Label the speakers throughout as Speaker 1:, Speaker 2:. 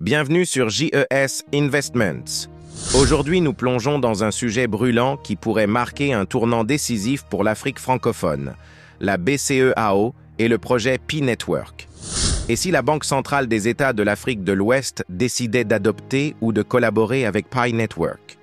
Speaker 1: Bienvenue sur JES Investments. Aujourd'hui, nous plongeons dans un sujet brûlant qui pourrait marquer un tournant décisif pour l'Afrique francophone, la BCEAO et le projet P-Network. Et si la Banque centrale des États de l'Afrique de l'Ouest décidait d'adopter ou de collaborer avec P-Network?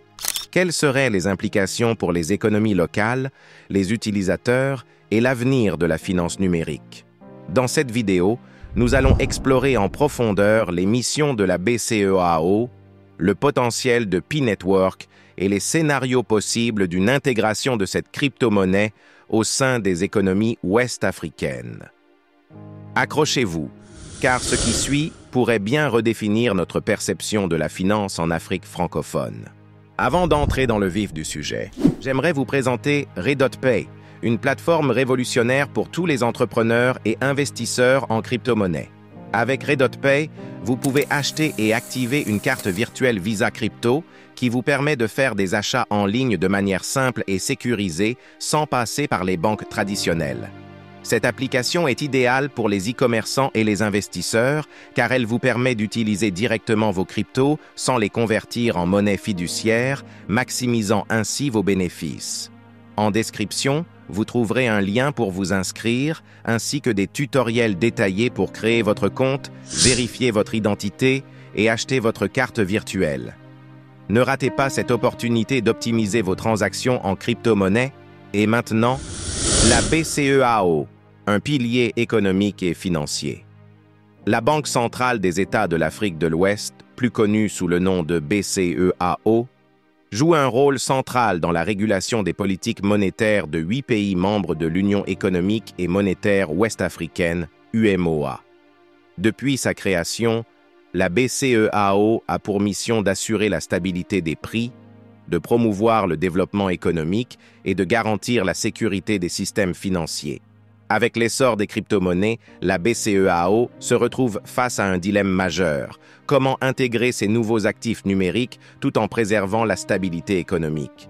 Speaker 1: Quelles seraient les implications pour les économies locales, les utilisateurs et l'avenir de la finance numérique? Dans cette vidéo, nous allons explorer en profondeur les missions de la BCEAO, le potentiel de P-Network et les scénarios possibles d'une intégration de cette crypto-monnaie au sein des économies ouest-africaines. Accrochez-vous, car ce qui suit pourrait bien redéfinir notre perception de la finance en Afrique francophone. Avant d'entrer dans le vif du sujet, j'aimerais vous présenter Redotpay, une plateforme révolutionnaire pour tous les entrepreneurs et investisseurs en crypto-monnaie. Avec Redotpay, vous pouvez acheter et activer une carte virtuelle Visa Crypto qui vous permet de faire des achats en ligne de manière simple et sécurisée sans passer par les banques traditionnelles. Cette application est idéale pour les e-commerçants et les investisseurs car elle vous permet d'utiliser directement vos cryptos sans les convertir en monnaie fiduciaire, maximisant ainsi vos bénéfices. En description, vous trouverez un lien pour vous inscrire, ainsi que des tutoriels détaillés pour créer votre compte, vérifier votre identité et acheter votre carte virtuelle. Ne ratez pas cette opportunité d'optimiser vos transactions en crypto-monnaie. Et maintenant, la BCEAO, un pilier économique et financier. La Banque centrale des États de l'Afrique de l'Ouest, plus connue sous le nom de BCEAO, joue un rôle central dans la régulation des politiques monétaires de 8 pays membres de l'Union économique et monétaire ouest-africaine, UEMOA. Depuis sa création, la BCEAO a pour mission d'assurer la stabilité des prix, de promouvoir le développement économique et de garantir la sécurité des systèmes financiers. Avec l'essor des crypto-monnaies, la BCEAO se retrouve face à un dilemme majeur. Comment intégrer ces nouveaux actifs numériques tout en préservant la stabilité économique?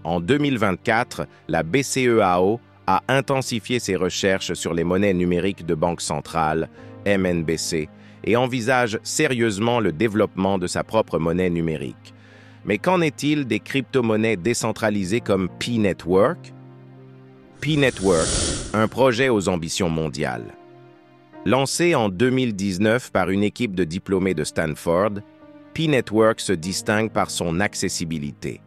Speaker 1: En 2024, la BCEAO a intensifié ses recherches sur les monnaies numériques de banque centrale, MNBC, et envisage sérieusement le développement de sa propre monnaie numérique. Mais qu'en est-il des crypto-monnaies décentralisées comme P-Network? P-Network, un projet aux ambitions mondiales. Lancé en 2019 par une équipe de diplômés de Stanford, P-Network se distingue par son accessibilité.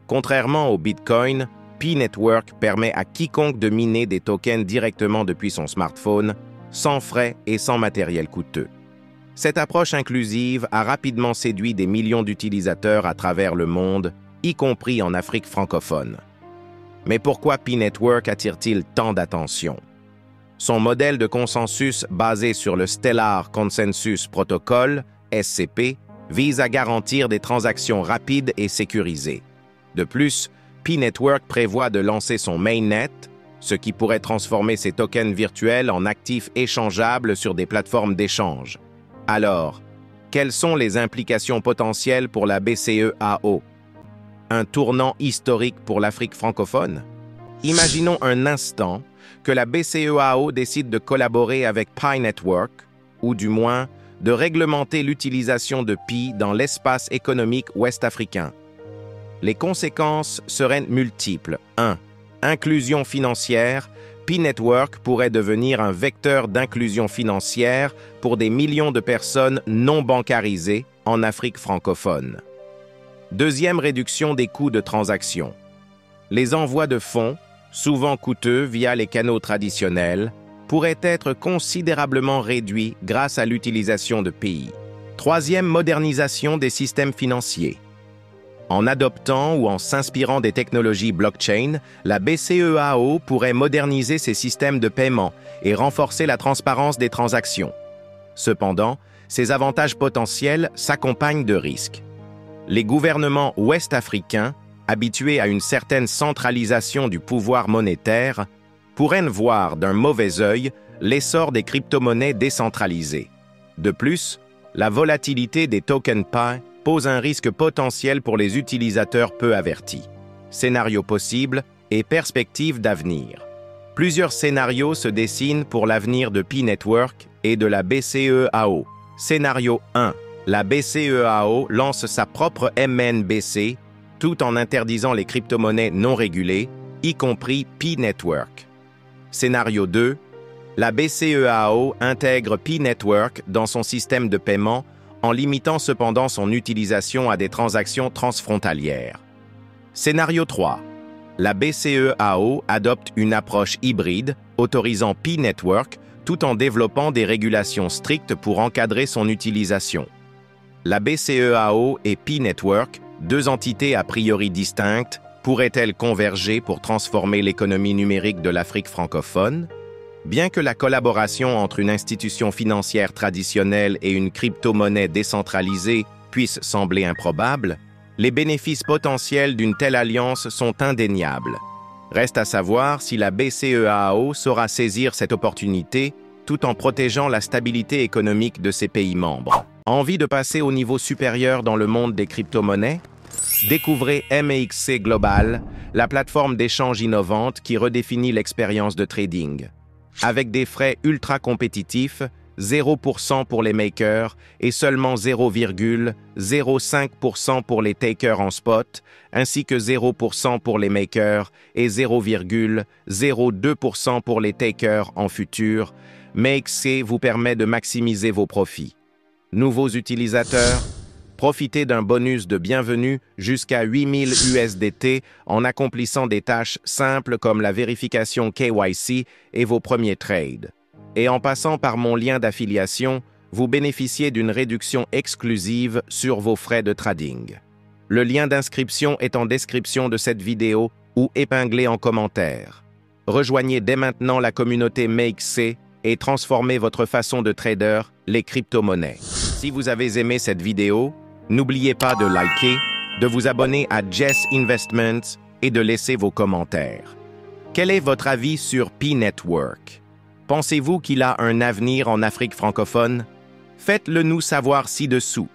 Speaker 1: Contrairement au Bitcoin, P-Network permet à quiconque de miner des tokens directement depuis son smartphone, sans frais et sans matériel coûteux. Cette approche inclusive a rapidement séduit des millions d'utilisateurs à travers le monde, y compris en Afrique francophone. Mais pourquoi P-Network attire-t-il tant d'attention? Son modèle de consensus basé sur le Stellar Consensus Protocol, SCP, vise à garantir des transactions rapides et sécurisées. De plus, P-Network prévoit de lancer son mainnet, ce qui pourrait transformer ses tokens virtuels en actifs échangeables sur des plateformes d'échange. Alors, quelles sont les implications potentielles pour la BCEAO? Un tournant historique pour l'Afrique francophone? Imaginons un instant que la BCEAO décide de collaborer avec P-Network, ou du moins de réglementer l'utilisation de Pi dans l'espace économique ouest-africain. Les conséquences seraient multiples. 1. Inclusion financière. P-Network pourrait devenir un vecteur d'inclusion financière pour des millions de personnes non bancarisées en Afrique francophone. Deuxième réduction des coûts de transaction. Les envois de fonds, souvent coûteux via les canaux traditionnels, pourraient être considérablement réduits grâce à l'utilisation de Pi. Troisième modernisation des systèmes financiers. En adoptant ou en s'inspirant des technologies blockchain, la BCEAO pourrait moderniser ses systèmes de paiement et renforcer la transparence des transactions. Cependant, ces avantages potentiels s'accompagnent de risques. Les gouvernements ouest-africains, habitués à une certaine centralisation du pouvoir monétaire, pourraient voir d'un mauvais œil l'essor des crypto-monnaies décentralisées. De plus, la volatilité des tokens Pi pose un risque potentiel pour les utilisateurs peu avertis. Scénarios possibles et perspectives d'avenir. Plusieurs scénarios se dessinent pour l'avenir de P-Network et de la BCEAO. Scénario 1. La BCEAO lance sa propre MNBC, tout en interdisant les crypto-monnaies non régulées, y compris P-Network. Scénario 2. La BCEAO intègre P-Network dans son système de paiement en limitant cependant son utilisation à des transactions transfrontalières. Scénario 3. La BCEAO adopte une approche hybride autorisant P-Network tout en développant des régulations strictes pour encadrer son utilisation. La BCEAO et P-Network, deux entités a priori distinctes, pourraient-elles converger pour transformer l'économie numérique de l'Afrique francophone? Bien que la collaboration entre une institution financière traditionnelle et une crypto-monnaie décentralisée puisse sembler improbable, les bénéfices potentiels d'une telle alliance sont indéniables. Reste à savoir si la BCEAO saura saisir cette opportunité tout en protégeant la stabilité économique de ses pays membres. Envie de passer au niveau supérieur dans le monde des crypto-monnaies? Découvrez MEXC Global, la plateforme d'échange innovante qui redéfinit l'expérience de trading. Avec des frais ultra compétitifs, 0% pour les makers et seulement 0,05% pour les takers en spot, ainsi que 0% pour les makers et 0,02% pour les takers en futur, MEXC vous permet de maximiser vos profits. Nouveaux utilisateurs? Profitez d'un bonus de bienvenue jusqu'à 8000 USDT en accomplissant des tâches simples comme la vérification KYC et vos premiers trades. Et en passant par mon lien d'affiliation, vous bénéficiez d'une réduction exclusive sur vos frais de trading. Le lien d'inscription est en description de cette vidéo ou épinglé en commentaire. Rejoignez dès maintenant la communauté MEXC et transformez votre façon de trader, les crypto-monnaies. Si vous avez aimé cette vidéo, n'oubliez pas de liker, de vous abonner à Jess Investments et de laisser vos commentaires. Quel est votre avis sur P-Network? Pensez-vous qu'il a un avenir en Afrique francophone? Faites-le nous savoir ci-dessous.